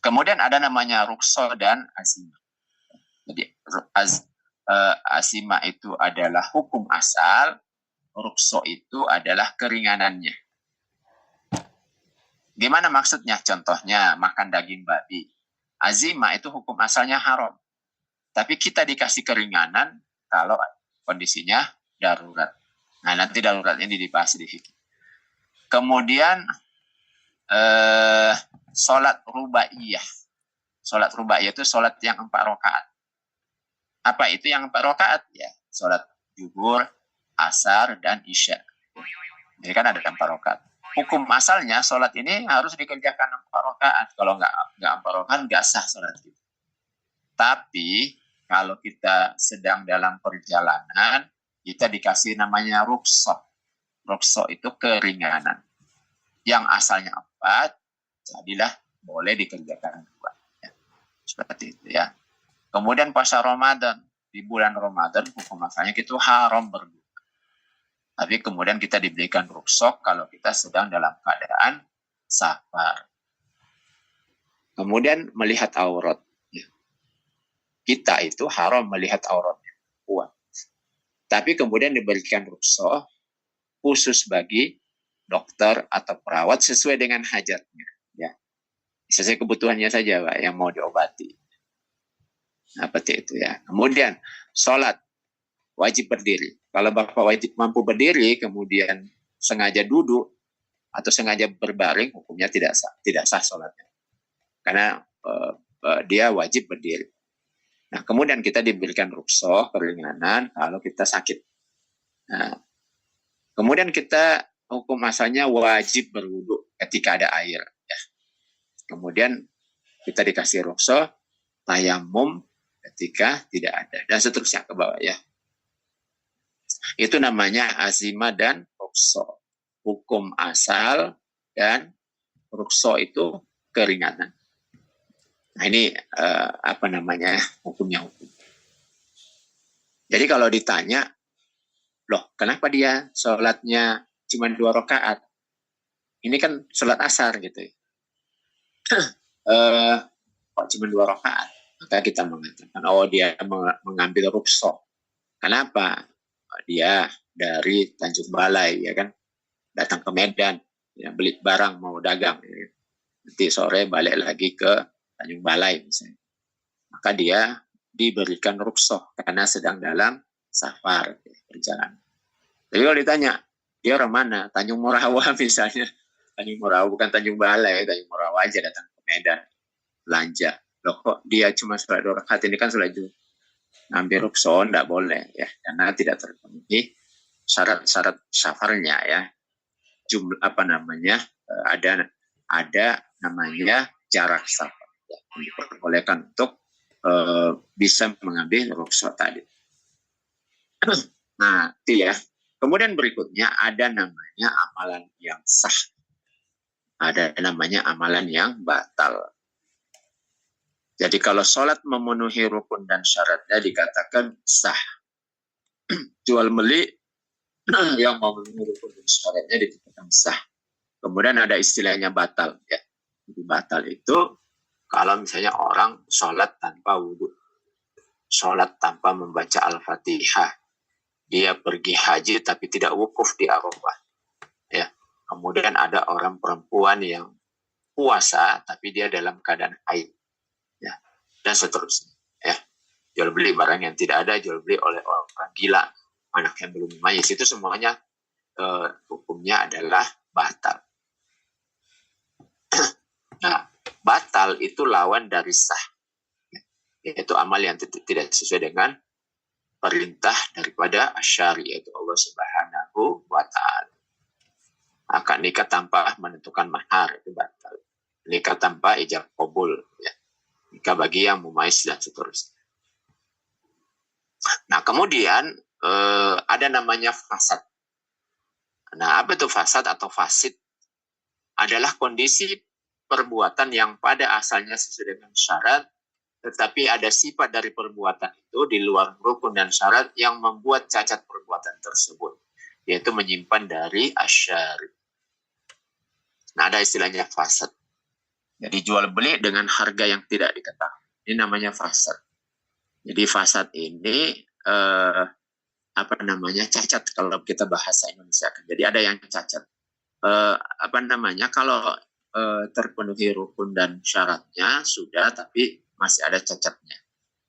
S1: Kemudian ada namanya rukso dan azimah. Jadi azimah itu adalah hukum asal, rukso itu adalah keringanannya. Gimana maksudnya? Contohnya makan daging babi. Azimah itu hukum asalnya haram. Tapi kita dikasih keringanan kalau kondisinya darurat. Nah nanti darurat ini dibahas di fikih. Kemudian sholat rubaiyah. Sholat rubaiyah itu sholat yang 4 rakaat. Apa itu yang 4 rakaat? Ya, sholat zuhur, asar, dan isya. Jadi kan ada 4 rakaat. hukum asalnya sholat ini harus dikerjakan 4 rakaat. Kalau nggak 4 rakaat nggak sah sholat itu. Tapi kalau kita sedang dalam perjalanan, kita dikasih namanya rukhsah. Rukhsah itu keringanan. Yang asalnya 4, jadilah boleh dikerjakan 2. Ya. Seperti itu ya. Kemudian puasa Ramadan. Di bulan Ramadan, hukum asalnya itu haram berbuka. Tapi kemudian kita diberikan rukhsah kalau kita sedang dalam keadaan safar. Kemudian melihat aurat. Kita itu haram melihat auratnya. Tapi kemudian diberikan rukhsah khusus bagi dokter atau perawat sesuai dengan hajatnya. Ya. Sesuai kebutuhannya saja, Pak, yang mau diobati. Nah, seperti itu ya. Kemudian sholat wajib berdiri. Kalau Bapak wajib mampu berdiri, kemudian sengaja duduk atau sengaja berbaring, hukumnya tidak sah sholatnya. Karena dia wajib berdiri. Nah, kemudian kita diberikan rukhsah keringanan kalau kita sakit. Nah, kemudian kita hukum asalnya wajib berwudu ketika ada air. Ya. Kemudian kita dikasih rukhsah tayamum ketika tidak ada, dan seterusnya ke bawah ya. Itu namanya azimah dan rukhsah. Hukum asal dan rukhsah itu keringanan. Nah ini hukumnya hukum. Jadi kalau ditanya, loh kenapa dia sholatnya cuma 2 rakaat? Ini kan sholat asar gitu. Kok cuma 2 rakaat? Maka kita mengatakan, oh dia mengambil rukhsah. Kenapa? Dia dari Tanjung Balai, ya kan, datang ke Medan, ya, beli barang mau dagang, ya. Nanti sore balik lagi ke Tanjung Balai misalnya. Maka dia diberikan rukhsah karena sedang dalam safar, ya, perjalanan. Jadi kalau ditanya, dia orang mana? Tanjung Morawa misalnya. Tanjung Morawa bukan Tanjung Balai, Tanjung Morawa aja datang ke Medan belanja. Loh kok dia cuma sholat 2 rakaat, ini kan sholat Jumat. Ambil rukhsah tidak boleh ya, karena tidak terpenuhi syarat-syarat safarnya ya. Ada namanya jarak safar ya, diperbolehkan untuk bisa mengambil rukhsah tadi. Nah, itu ya. Kemudian berikutnya ada namanya amalan yang sah. Ada namanya amalan yang batal. Jadi kalau sholat memenuhi rukun dan syaratnya dikatakan sah. Jual beli yang memenuhi rukun dan syaratnya dikatakan sah. Kemudian ada istilahnya batal. Ya. Jadi batal itu kalau misalnya orang sholat tanpa wudhu, sholat tanpa membaca Al-Fatihah, dia pergi haji tapi tidak wukuf di Arafah. Ya. Kemudian ada orang perempuan yang puasa tapi dia dalam keadaan haid. Ya, dan seterusnya ya. Jual beli barang yang tidak ada, jual beli oleh orang gila, anak yang belum mayis, itu semuanya hukumnya adalah batal. Nah, batal itu lawan dari sah, yaitu amal yang tidak sesuai dengan perintah daripada asyari, yaitu Allah Subhanahu wa ta'ala. Maka nikah tanpa menentukan mahar itu batal. Nikah tanpa ijab qabul ya. Nikah bagi yang mumais dan seterusnya. Nah, kemudian ada namanya fasad. Nah, apa itu fasad atau fasid? Adalah kondisi perbuatan yang pada asalnya sesuai dengan syarat, tetapi ada sifat dari perbuatan itu di luar rukun dan syarat yang membuat cacat perbuatan tersebut, yaitu menyimpan dari asyari. Nah, ada istilahnya fasad. Jadi jual beli dengan harga yang tidak diketahui. Ini namanya fasad. Jadi fasad ini cacat kalau kita bahasa Indonesia. Jadi ada yang cacat. Kalau terpenuhi rukun dan syaratnya sudah, tapi masih ada cacatnya.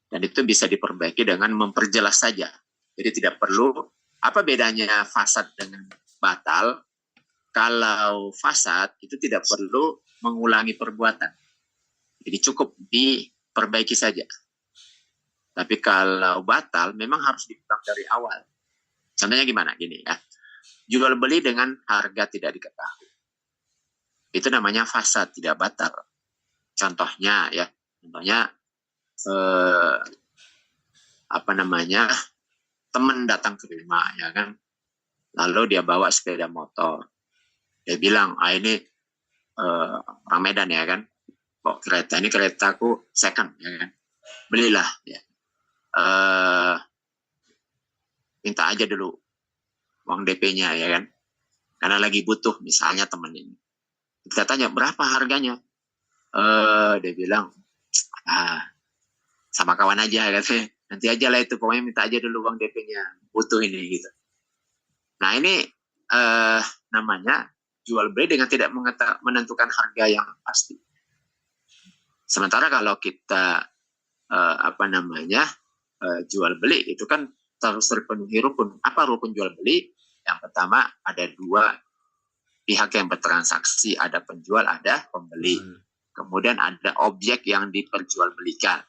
S1: Dan itu bisa diperbaiki dengan memperjelas saja. Jadi tidak perlu, apa bedanya fasad dengan batal? Kalau fasad itu tidak perlu mengulangi perbuatan. Jadi cukup diperbaiki saja. Tapi kalau batal memang harus diulang dari awal. Contohnya gimana? Gini ya. Jual beli dengan harga tidak diketahui. itu namanya fasad, tidak batal. Contohnya ya, teman datang ke rumah ya kan, lalu dia bawa sepeda motor, dia bilang ini orang Medan ya kan, kok kereta ini keretaku second ya kan, belilah ya. Minta aja dulu uang DP-nya ya kan, karena lagi butuh misalnya temen ini. Kita tanya berapa harganya, dia bilang sama kawan aja katanya, nanti aja lah itu, pokoknya minta aja dulu uang DP-nya, butuh ini gitu. Nah ini namanya jual beli dengan tidak menentukan harga yang pasti. Sementara kalau kita jual beli itu kan harus terpenuhi rukun. Apa rukun jual beli? Yang pertama ada dua pihak yang bertransaksi, ada penjual, ada pembeli. Kemudian ada objek yang diperjualbelikan,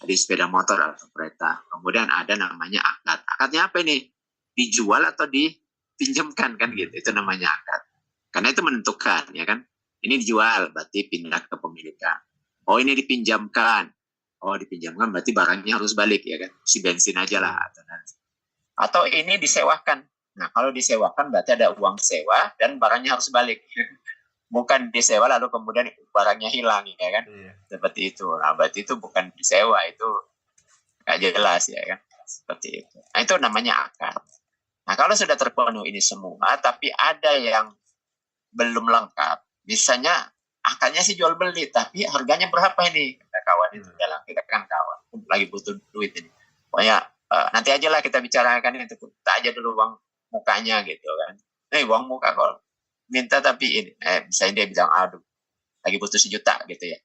S1: di sepeda motor atau kereta. Kemudian ada namanya akad. Akadnya apa ini? Dijual atau dipinjamkan kan gitu. Itu namanya akad. Karena itu menentukan ya kan. Ini dijual berarti pindah ke pemilikan. Oh ini dipinjamkan. Oh dipinjamkan berarti barangnya harus balik ya kan. Si bensin aja lah. Atau ini disewakan. Nah kalau disewakan berarti ada uang sewa dan barangnya harus balik. Bukan disewa lalu kemudian barangnya hilang ya kan. Seperti itu. Nah berarti itu bukan disewa, itu nggak jelas ya kan. Seperti itu. Nah itu namanya akad. Nah kalau sudah terpenuhi ini semua tapi ada yang belum lengkap, misalnya akadnya sih jual beli tapi harganya berapa ini, kata kawan itu dalam, kita kan kawan lagi butuh duit ini, pokoknya nanti aja lah kita bicarakan itu, kita aja dulu uang mukanya gitu kan. Uang muka kok minta tapi ini misalnya dia bilang aduh lagi butuh 1 juta gitu ya,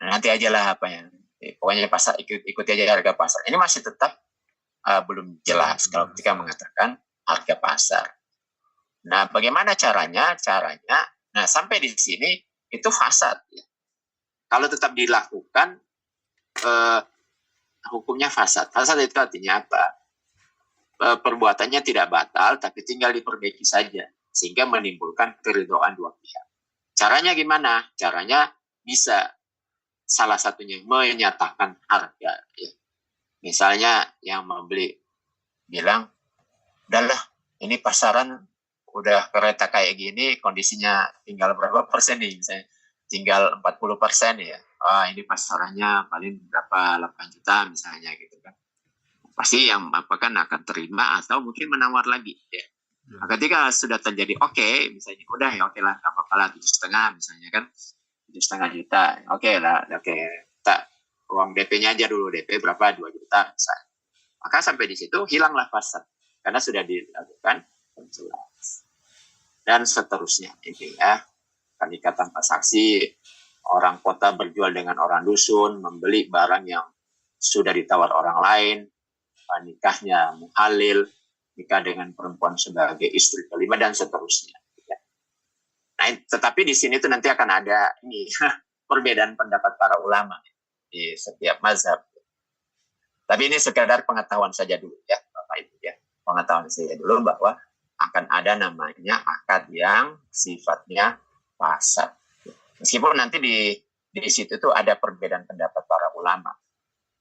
S1: nah, nanti aja lah apa yang pokoknya pasar, ikuti aja harga pasar. Ini masih tetap belum jelas kalau ketika mengatakan harga pasar. Nah, bagaimana caranya? Nah sampai di sini itu fasad. Ya. Kalau tetap dilakukan, hukumnya fasad. Fasad itu artinya apa? Perbuatannya tidak batal, tapi tinggal diperbaiki saja, sehingga menimbulkan keridhaan dua pihak. Caranya gimana? Caranya bisa salah satunya menyatakan harga. Ya. Misalnya yang membeli bilang, udahlah, ini pasaran udah kereta kayak gini, kondisinya tinggal berapa persen nih, misalnya tinggal 40% ya. Ini pasarannya paling berapa, 8 juta misalnya gitu kan. Pasti yang kan akan terima atau mungkin menawar lagi ya. Nah, ketika sudah terjadi misalnya udah ya oke lah, nggak apa-apa lah 7,5 misalnya kan, 7,5 juta, oke lah, kita uang DP-nya aja dulu, DP berapa, 2 juta misalnya. Maka sampai di situ hilanglah fasad karena sudah dilakukan penjelas. Dan seterusnya ini ya, nikah tanpa saksi, orang kota berjual dengan orang dusun, membeli barang yang sudah ditawar orang lain, nikahnya muhalil, nikah dengan perempuan sebagai istri kelima dan seterusnya. Nah, tetapi di sini tuh nanti akan ada ini perbedaan pendapat para ulama di setiap mazhab. Tapi ini sekadar pengetahuan saja dulu ya, Bapak Ibu ya, pengetahuan saja dulu bahwa akan ada namanya akad yang sifatnya fasad. Meskipun nanti di situ tuh ada perbedaan pendapat para ulama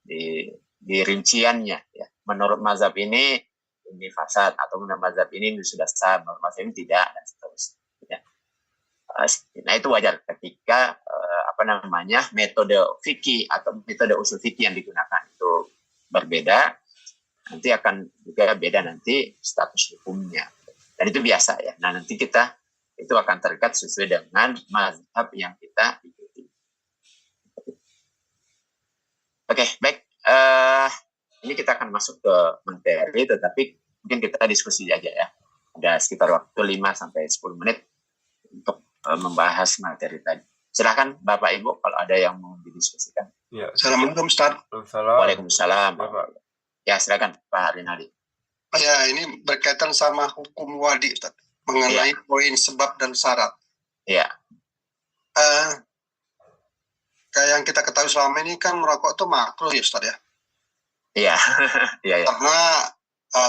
S1: di rinciannya ya. Menurut mazhab ini fasad, atau menurut mazhab ini sudah sah, menurut mazhab ini tidak, dan seterusnya. Ya. Nah itu wajar ketika metode fikih atau metode usul fikih yang digunakan itu berbeda, nanti akan juga beda nanti status hukumnya. Dan itu biasa ya. Nah nanti kita itu akan terikat sesuai dengan mazhab yang kita ikuti. Oke, baik. Ini kita akan masuk ke materi, tetapi mungkin kita diskusi aja ya. Ada sekitar waktu 5-10 menit untuk membahas materi tadi. Silakan Bapak Ibu kalau ada yang mau didiskusikan.
S2: Ya.
S3: Assalamualaikum Ustaz.
S1: Waalaikumsalam. Ya silakan Pak Rinaldi.
S3: Ya, ini berkaitan sama hukum wadi Ustaz, mengenai poin sebab dan syarat.
S1: Iya.
S3: Kayak yang kita ketahui selama ini kan merokok itu makruh ya Ustaz ya.
S1: Iya. Iya.
S3: Karena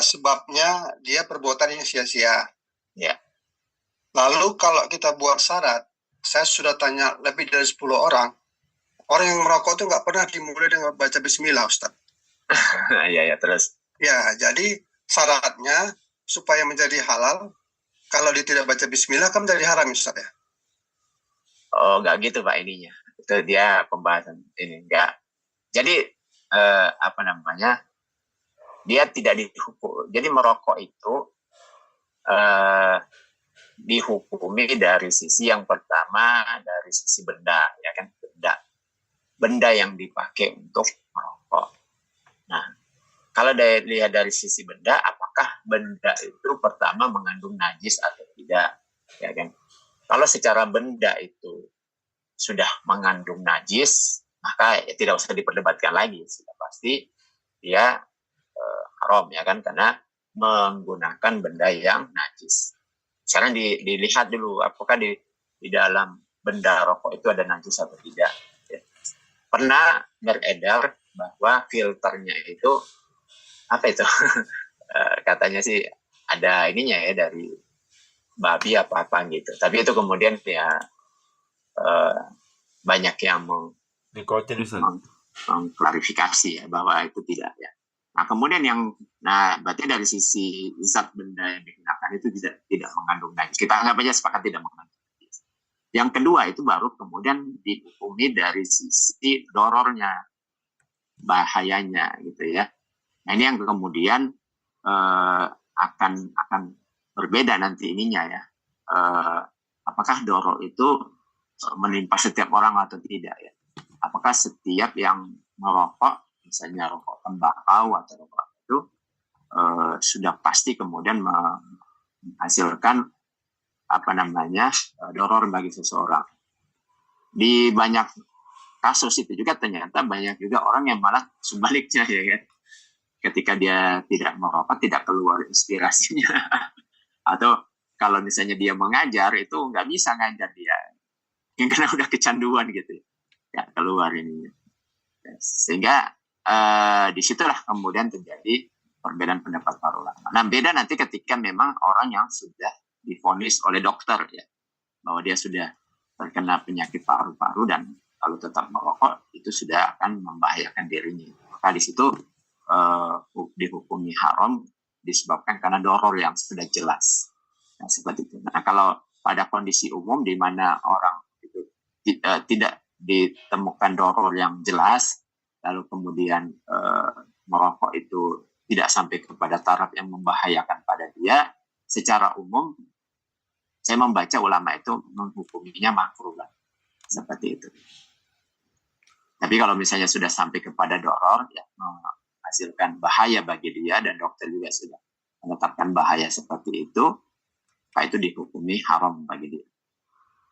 S3: sebabnya dia perbuatan yang sia-sia.
S1: Iya.
S3: Lalu kalau kita buat syarat, saya sudah tanya lebih dari 10 orang. Orang yang merokok itu nggak pernah dimulai dengan baca bismillah, Ustaz.
S1: Iya, terus.
S3: Ya, jadi syaratnya supaya menjadi halal, kalau dia tidak baca bismillah kan menjadi haram, Ustaz ya?
S1: Oh, nggak gitu Pak ininya. Itu dia pembahasan ini. Nggak. Jadi, apa namanya, dia tidak dihukum. Jadi merokok itu dihukumi dari sisi yang pertama, dari sisi benda, ya kan, benda yang dipakai untuk merokok. Nah, kalau dilihat dari sisi benda, apakah benda itu pertama mengandung najis atau tidak, ya kan? Kalau secara benda itu sudah mengandung najis, maka ya tidak usah diperdebatkan lagi, sudah pasti dia haram, ya kan, karena menggunakan benda yang najis. Sekarang dilihat dulu apakah di dalam benda rokok itu ada najis atau tidak. Ya. Pernah beredar bahwa filternya itu apa itu? Katanya sih ada ininya ya dari babi apa gitu. Tapi itu kemudian ya banyak yang mengklarifikasi ya bahwa itu tidak ya. Nah kemudian berarti dari sisi zat benda yang digunakan itu tidak mengandung najis. Kita anggap aja sepakat tidak mengandung najis. Yang kedua itu baru kemudian dihukumi dari sisi dorornya, bahayanya gitu ya. Nah ini yang kemudian akan berbeda nanti ininya ya. Apakah doror itu menimpa setiap orang atau tidak ya? Apakah setiap yang merokok, misalnya rokok tembakau atau rokok itu sudah pasti kemudian menghasilkan doror bagi seseorang. Di banyak kasus itu juga ternyata banyak juga orang yang malah sebaliknya ya kan. Ketika dia tidak merokok tidak keluar inspirasinya. Atau kalau misalnya dia mengajar itu nggak bisa ngajar dia. Karena udah kecanduan gitu ya keluar ini. Sehingga disitulah kemudian terjadi perbedaan pendapat para ulama. Nah beda nanti ketika memang orang yang sudah divonis oleh dokter ya bahwa dia sudah terkena penyakit paru-paru dan kalau tetap merokok itu sudah akan membahayakan dirinya. Maka di situ dihukumi haram disebabkan karena doror yang sudah jelas. Nah, seperti itu. Nah kalau pada kondisi umum di mana orang itu tidak ditemukan doror yang jelas, lalu kemudian merokok itu tidak sampai kepada taraf yang membahayakan pada dia, secara umum saya membaca ulama itu menghukuminya makruh seperti itu. Tapi kalau misalnya sudah sampai kepada doror, ya menghasilkan bahaya bagi dia dan dokter juga sudah menetapkan bahaya seperti itu, maka itu dihukumi haram bagi dia.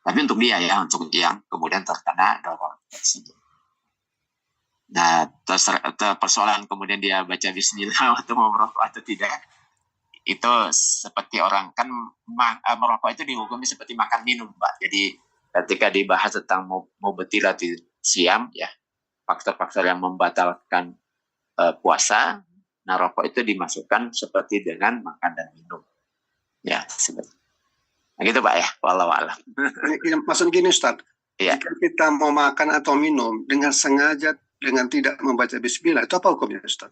S1: Tapi untuk dia ya, untuk yang kemudian terkena doror tersebut. Nah, persoalan kemudian dia baca bismillah atau mau merokok atau tidak, itu seperti orang kan merokok itu dihukumi seperti makan minum, Pak. Jadi ketika dibahas tentang mubatilati siam ya, faktor-faktor yang membatalkan puasa, nah rokok itu dimasukkan seperti dengan makan dan minum. Ya, seperti. Nah gitu Pak ya, wallahu a'lam.
S3: Maksud gini Ustaz,
S1: ya.
S3: Jika kita mau makan atau minum dengan sengaja dengan tidak membaca bismillah, itu apa hukumnya Ustaz?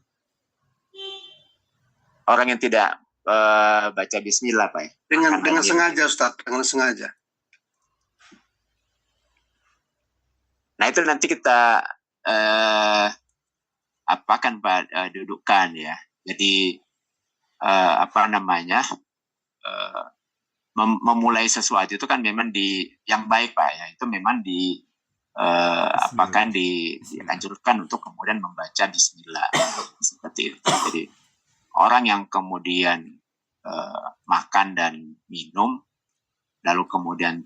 S1: Orang yang tidak baca bismillah Pak ya?
S3: Dengan sengaja Ustaz, dengan sengaja.
S1: Nah itu nanti kita apakan Pak dudukkan ya. Jadi memulai sesuatu itu kan memang yang baik Pak ya, itu memang dianjurkan untuk kemudian membaca bismillah seperti itu. Jadi orang yang kemudian makan dan minum lalu kemudian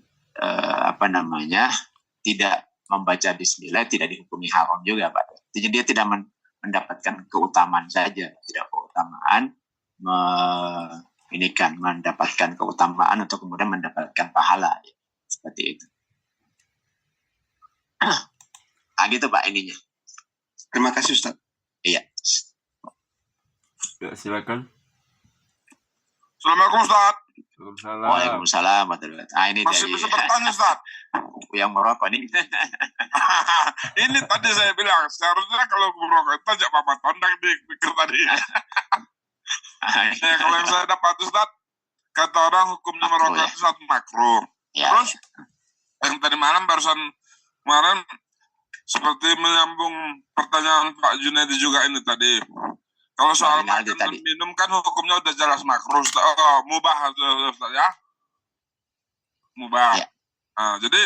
S1: tidak membaca bismillah tidak dihukumi haram juga Pak. Jadi dia tidak mendapatkan keutamaan saja, tidak keutamaan mendapatkan keutamaan untuk kemudian mendapatkan pahala ya. Seperti itu. Nah gitu Pak ininya.
S3: Terima kasih Ustaz.
S1: Iya.
S2: Ya, silakan.
S4: Assalamualaikum Ustaz.
S2: Waalaikumsalam.
S1: Waalaikumsalam warahmatullahi wabarakatuh. Ini
S4: Masih
S1: dari
S4: bisa bertanya, Ustaz?
S1: yang merokok nih.
S4: Ini tadi saya bilang, seharusnya kalau merokok itu ajak Bapak Tondang pikir tadi. Ya, kalau yang saya dapat, Ustaz, kata orang hukumnya
S1: Makruh,
S4: merokok
S1: ya?
S4: itu satu makruh.
S1: Ya,
S4: Terus, yang tadi malam kemarin seperti menyambung pertanyaan Pak Junaidi juga ini tadi. Kalau soal
S1: Rinaldi
S4: makan
S1: tadi.
S4: dan minum kan hukumnya udah jelas makruh, Ustaz. Mubah, Ustaz, ya. Mubah.
S1: Ya.
S4: Nah, jadi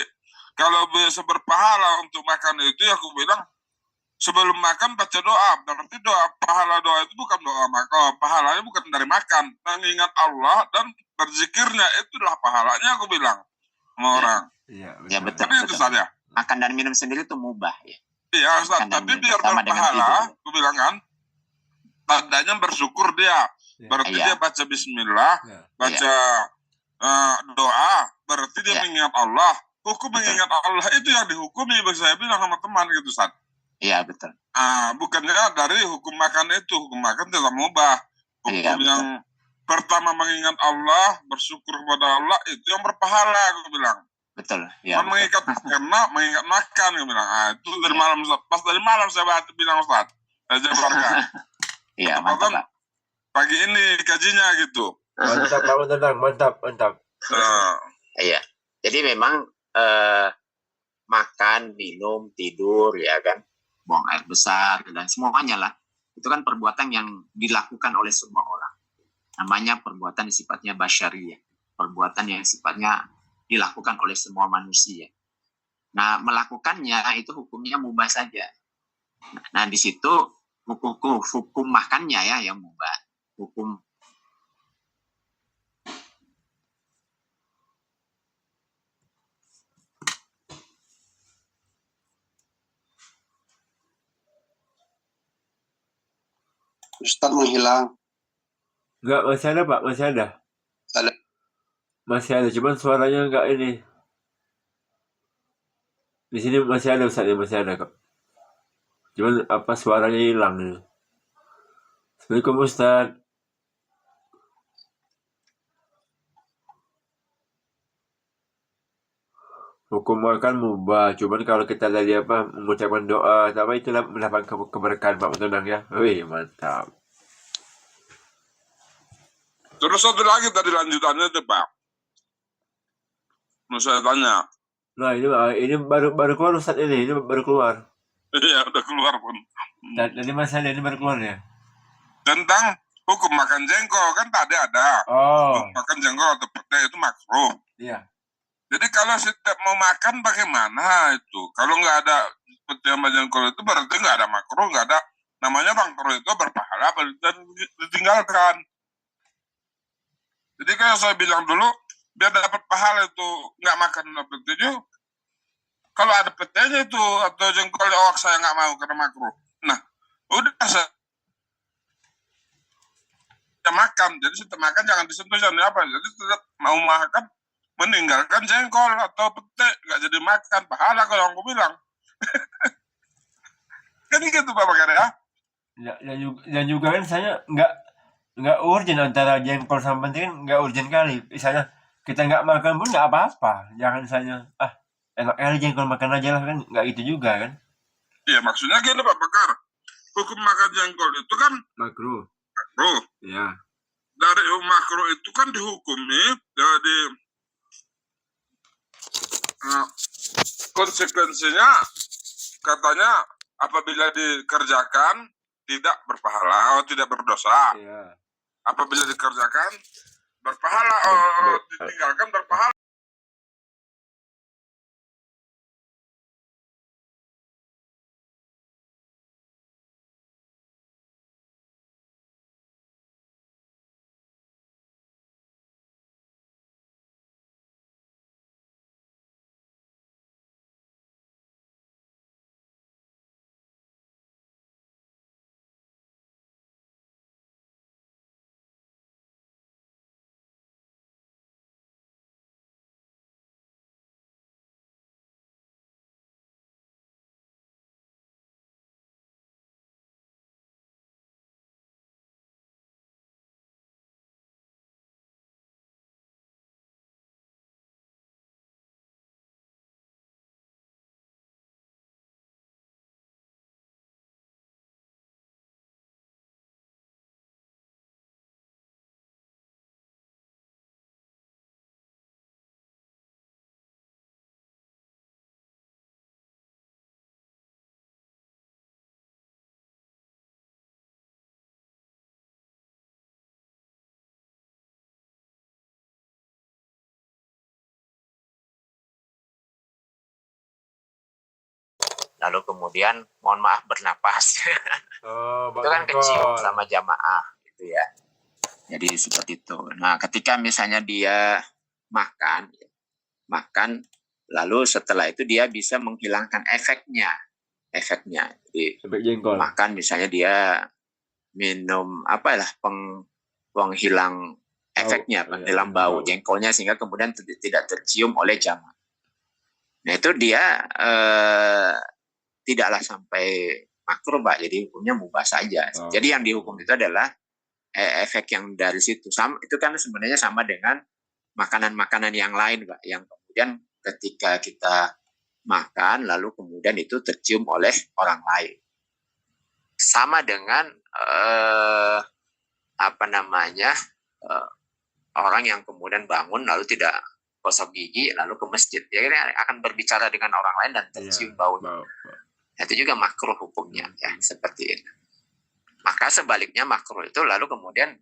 S4: kalau bisa berpahala untuk makan itu, ya aku bilang sebelum makan baca doa. Berarti pahala doa itu bukan doa makan, pahalanya bukan dari makan, mengingat Allah dan berzikirnya, itulah pahalanya, aku bilang sama orang.
S2: Iya,
S1: Ya, betul.
S4: Tapi itu saja.
S1: Makan dan minum sendiri itu mubah ya.
S4: Iya, Ustaz,
S1: Makan dan
S4: tapi
S1: minum
S4: biar
S1: sama dengan
S4: berpahala,
S1: tidur.
S4: aku bilang kan, tandanya bersyukur dia.
S2: Ya.
S4: Berarti
S1: Iya.
S4: dia baca bismillah,
S2: Ya.
S4: baca doa, berarti dia
S1: Iya.
S4: mengingat Allah. Hukum
S1: Betul.
S4: mengingat Allah itu yang dihukumi, saya bilang sama teman gitu, Ustaz.
S1: Iya, betul.
S4: Bukannya dari hukum makan itu. Hukum makan tidak mubah. Hukum
S1: Iya, betul.
S4: yang pertama mengingat Allah, bersyukur kepada Allah, itu yang berpahala, aku bilang.
S1: Betul. Ya, betul.
S4: Mengingat karena mengingat makan, aku bilang. Itu dari malam, Ustaz. Pas dari malam saya bilang, Ustaz, saya jabarkan.
S1: Iya, mantap, Pak.
S4: Pagi ini kajinya gitu.
S2: Mantap, Pak Tondang. Mantap.
S1: Iya. Jadi memang makan, minum, tidur, ya kan, buang air besar dan semuanya lah, itu kan perbuatan yang dilakukan oleh semua orang. Namanya perbuatan yang sifatnya basyariyah, perbuatan yang sifatnya dilakukan oleh semua manusia. Nah, melakukannya itu hukumnya mubah saja. Nah, di situ hukum makannya ya yang mubah. Hukum
S3: Ustaz menghilang.
S2: Enggak, masih ada, Pak. Masih ada.
S3: Ada.
S2: Masih ada, cuman suaranya enggak ini. Di sini masih ada, Ustaz. Masih ada, kok. Cuman suaranya hilang. Assalamualaikum, Ustaz. Hukum makan mubah, cuman kalau kita tadi mengucapkan doa, itulah mendapatkan keberkahan, Pak Tondang ya. Wih, mantap.
S4: Terus satu lagi tadi lanjutannya itu, Pak. Mau saya tanya.
S2: Nah, ini baru keluar, Ustaz, ini baru keluar.
S4: Iya, udah keluar pun.
S2: Tadi masih ada, ini baru keluar ya.
S4: Tentang hukum makan jengkol, kan tadi ada.
S2: Oh.
S4: Hukum makan jengkol atau pete itu makruh.
S2: Iya.
S4: Jadi kalau setiap mau makan bagaimana itu? Kalau nggak ada pete sama jengkol itu berarti nggak ada makruh, nggak ada. Namanya makruh itu berpahala dan ditinggalkan. Jadi kayak saya bilang dulu, biar dapat pahala itu nggak makan pete itu. Kalau ada petenya itu atau jengkol, saya nggak mau karena makruh. Nah, udah saya makan. Jadi setelah makan jangan disentuh, jangan apa. Jadi tetap mau makan, meninggalkan jengkol atau pete, nggak jadi makan, pahala kalau aku bilang. Kan gitu Pak Bakar ya.
S2: Dan juga kan saya nggak urgent antara jengkol sama pete, kan nggak urgent kali. Misalnya kita nggak makan pun nggak apa-apa. Jangan saya enak kali jengkol, makan aja lah, kan nggak gitu juga kan.
S4: Iya, maksudnya gini Pak Bakar. Hukum makan jengkol itu kan
S2: Makruh.
S4: makruh.
S2: Iya.
S4: Dari makruh itu kan dihukumi dari konsekuensinya katanya apabila dikerjakan tidak berpahala, tidak berdosa.
S2: Iya.
S4: Apabila dikerjakan berpahala, ditinggalkan berpahala.
S1: lalu kemudian mohon maaf bernapas.
S2: Oh,
S1: Itu kan kecium sama jamaah gitu ya. Jadi seperti itu. Nah, ketika misalnya dia makan lalu setelah itu dia bisa menghilangkan efeknya. Jadi
S2: Efek jengkol.
S1: makan misalnya dia minum penghilang efeknya, penghilang bau jengkolnya sehingga kemudian tidak tercium oleh jamaah. Nah, itu dia tidaklah sampai makruh, Pak. Jadi hukumnya mubah saja. Jadi yang dihukum itu adalah efek yang dari situ. Itu kan sebenarnya sama dengan makanan-makanan yang lain, Pak, yang kemudian ketika kita makan lalu kemudian itu tercium oleh orang lain. Sama dengan orang yang kemudian bangun lalu tidak gosok gigi lalu ke masjid, dia akan berbicara dengan orang lain dan tercium bau. Itu juga makruh hukumnya, ya, seperti itu. Maka sebaliknya makruh itu lalu kemudian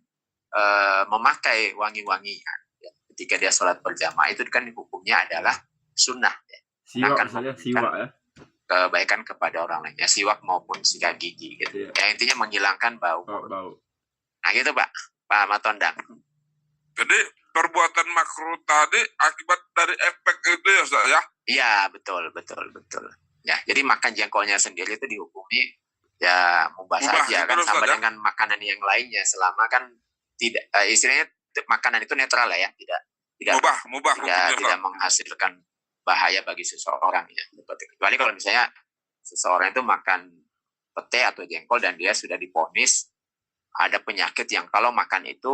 S1: memakai wangi-wangian. Ketika dia sholat berjamaah itu kan hukumnya adalah sunnah. Ya.
S2: Siwak ya.
S1: Kebaikan kepada orang lain. Ya, siwak maupun sikat gigi. Gitu. Ya, intinya menghilangkan bau. Nah gitu Pak Matondang.
S4: Jadi perbuatan makruh tadi akibat dari efek itu ya Ustaz ya?
S1: Iya betul. Ya, jadi makan jengkolnya sendiri itu dihukumi ya mubah saja kan sama dengan makanan yang lainnya selama kan tidak istilahnya makanan itu netral ya, tidak tidak menghasilkan bahaya bagi seseorang ya. Kecuali kalau misalnya seseorang itu makan pete atau jengkol dan dia sudah divonis ada penyakit yang kalau makan itu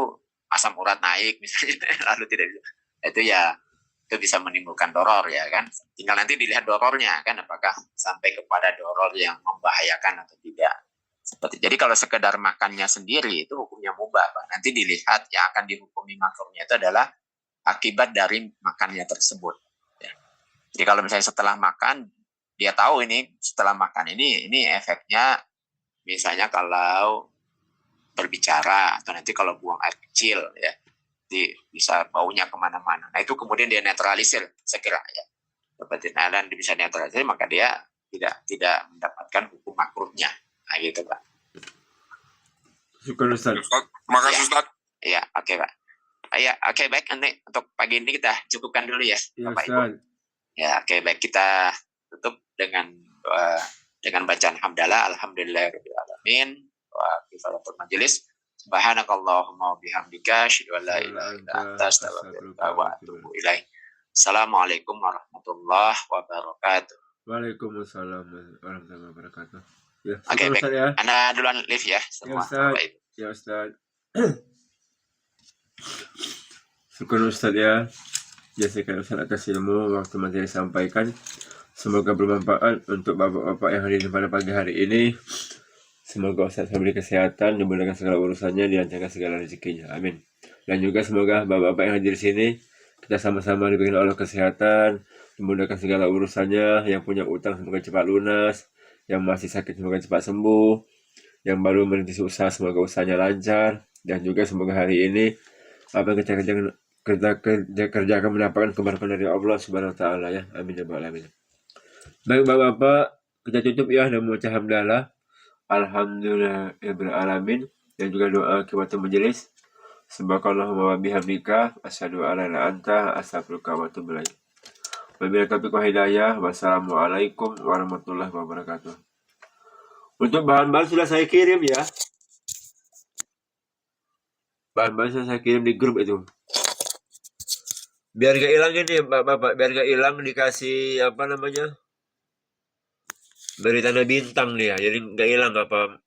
S1: asam urat naik misalnya lalu tidak itu bisa menimbulkan doror ya kan. Tinggal nanti dilihat dorornya kan apakah sampai kepada doror yang membahayakan atau tidak. Jadi kalau sekedar makannya sendiri itu hukumnya mubah, Pak. Nanti dilihat yang akan dihukumi makruhnya itu adalah akibat dari makannya tersebut. Ya. Jadi kalau misalnya setelah makan dia tahu ini setelah makan ini efeknya misalnya kalau berbicara atau nanti kalau buang air kecil ya bisa baunya kemana-mana. Nah itu kemudian dia netralisir segera ya. Seperti dan bisa netralisir maka dia tidak mendapatkan hukum makruhnya. Nah gitu Pak.
S2: Syukur Ustaz.
S4: Makasih Ustaz.
S1: Iya, oke Pak. Ya, oke baik nanti untuk pagi ini kita cukupkan dulu ya, Bapak Ibu. Ya, oke baik kita tutup dengan bacaan hamdalah alhamdulillahirabbil alamin wa kifaratul majelis. Subhanakallahumma wa bihamdika asyhadu an la ilaha illa anta astaghfiruka wa atubu ilaik. Assalamualaikum warahmatullahi wabarakatuh.
S2: Waalaikumsalam warahmatullahi wabarakatuh. Ya,
S1: oke, baik.
S2: Ustaz, ya.
S1: Anda duluan live ya semua.
S2: Ya Ustaz. Syukur Ustaz ya. Jazakallahu Ustaz atas ilmu waktu materi disampaikan. Semoga bermanfaat untuk bapak-bapak yang hadir pada pagi hari ini. Semoga Ustaz memberi kesehatan, dimudahkan segala urusannya, dilancarkan segala rezekinya. Amin. Dan juga semoga bapak-bapak yang hadir di sini kita sama-sama diberikan Allah kesehatan, dimudahkan segala urusannya, yang punya utang semoga cepat lunas, yang masih sakit semoga cepat sembuh, yang baru merintis usaha semoga usahanya lancar, dan juga semoga hari ini apa yang kita kerjakan mendapatkan keberkahan dari Allah Subhanahu wa taala ya. Amin ya rabbal alamin. Baik Bapak-bapak, kita tutup ya dan membaca hamdalah. Alhamdulillahirabbil alamin dan juga doa kiwatul majelis. Subhanallahumma wa bihamdika asyhadu an la ilaha illa anta astaghfiruka wa atubu ilaik. Wabillahi taufiq wal hidayah. Wassalamualaikum warahmatullahi wabarakatuh. Untuk bahan-bahan sudah saya kirim ya. Bahan-bahan sudah saya kirim di grup itu. Biar gak hilang ini Bapak, biar gak hilang dikasih apa namanya? Beri tanda bintang nih ya. Jadi gak hilang apa